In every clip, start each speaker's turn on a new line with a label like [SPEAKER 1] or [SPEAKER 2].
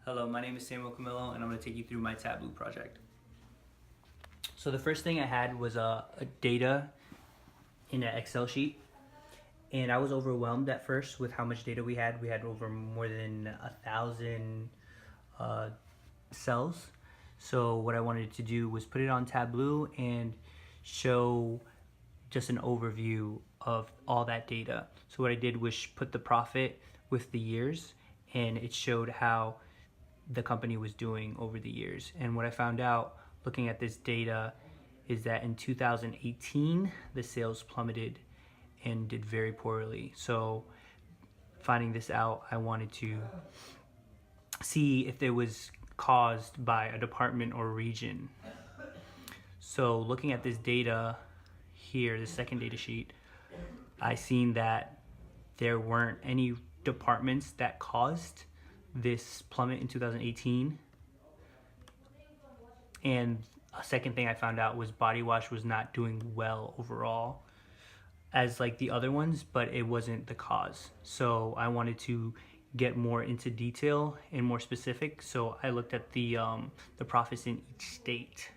[SPEAKER 1] Hello, my name is Samuel Camillo and I'm going to take you through my Tableau project. So the first thing I had was a data in an Excel sheet, and I was overwhelmed at first with how much data we had. We had over more than 1,000 cells. So what I wanted to do was put it on Tableau and show just an overview of all that data. So what I did was put the profit with the years, and it showed how the company was doing over the years. And what I found out looking at this data is that in 2018 the sales plummeted and did very poorly. So finding this out, I wanted to see if it was caused by a department or region. So looking at this data here, the second data sheet, I seen that there weren't any departments that caused this plummet in 2018. And a second thing I found out was Body Wash was not doing well overall as like the other ones, but it wasn't the cause. So I wanted to get more into detail and more specific. So I looked at the profits in each state,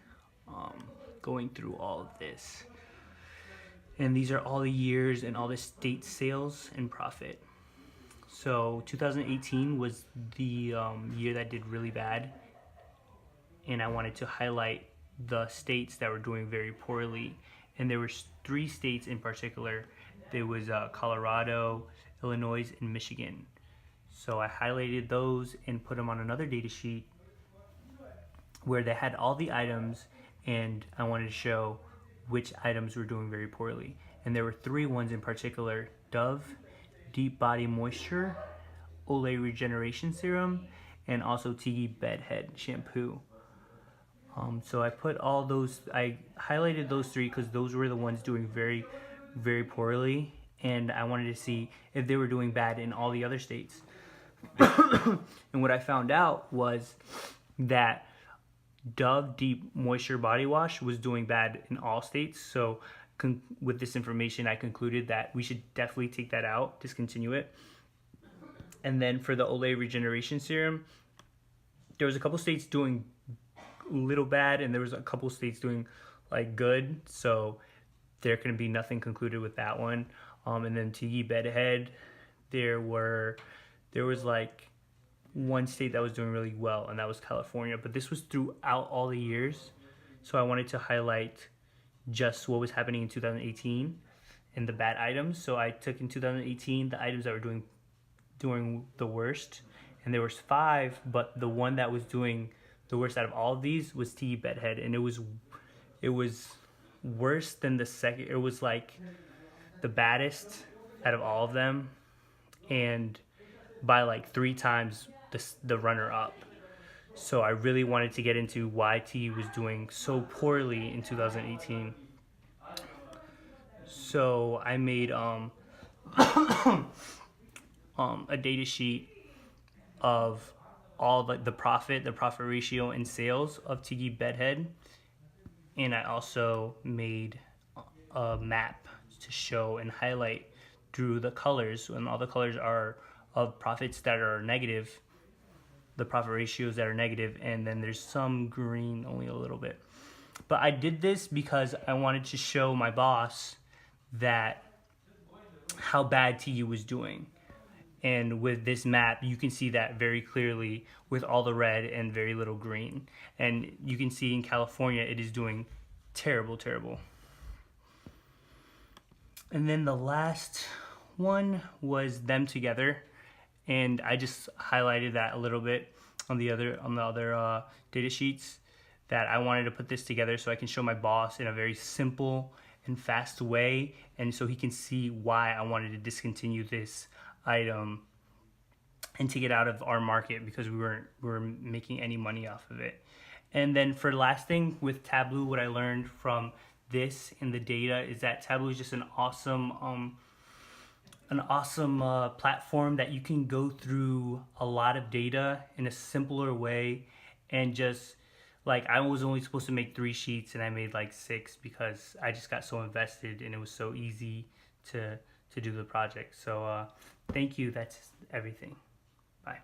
[SPEAKER 1] going through all of this. And these are all the years and all the state sales and profit. So 2018 was the year that did really bad, and I wanted to highlight the states that were doing very poorly. And there were 3 states in particular. There was Colorado, Illinois, and Michigan. So I highlighted those and put them on another data sheet where they had all the items, and I wanted to show which items were doing very poorly. And there were 3 ones in particular: Dove, Deep Body Moisture, Olay Regeneration Serum, and also Tiggy Bed Head Shampoo. So I put all those, I highlighted those 3 because those were the ones doing very, very poorly, and I wanted to see if they were doing bad in all the other states. And what I found out was that Dove Deep Moisture Body Wash was doing bad in all states. So with this information, I concluded that we should definitely take that out, discontinue it. And then for the Olay Regeneration Serum, there was a couple states doing little bad, and there was a couple states doing like good. So there can be nothing concluded with that one. And then Tiggy Bedhead, there was like 1 state that was doing really well, and that was California. But this was throughout all the years. So I wanted to highlight just what was happening in 2018 and the bad items. So I took in 2018 the items that were doing the worst, and there was 5, but the one that was doing the worst out of all of these was Tiggy Bedhead, and it was worse than the second. It was like the baddest out of all of them, and by like 3 times the runner up. So I really wanted to get into why Tiggy was doing so poorly in 2018. So I made a data sheet of all the profit ratio and sales of Tiggy Bedhead, and I also made a map to show and highlight through the colors, and all the colors are of profits that are negative, the profit ratios that are negative, and then there's some green, only a little bit. But I did this because I wanted to show my boss that how bad Tiggy was doing. And with this map, you can see that very clearly with all the red and very little green. And you can see in California, it is doing terrible, terrible. And then the last one was Them Together. And I just highlighted that a little bit on the other data sheets, that I wanted to put this together so I can show my boss in a very simple and fast way, and so he can see why I wanted to discontinue this item and take it out of our market, because we weren't making any money off of it. And then for the last thing with Tableau, what I learned from this in the data is that Tableau is just an awesome platform that you can go through a lot of data in a simpler way. And just like, I was only supposed to make 3 sheets and I made like 6 because I just got so invested and it was so easy to do the project. So thank you. That's everything. Bye.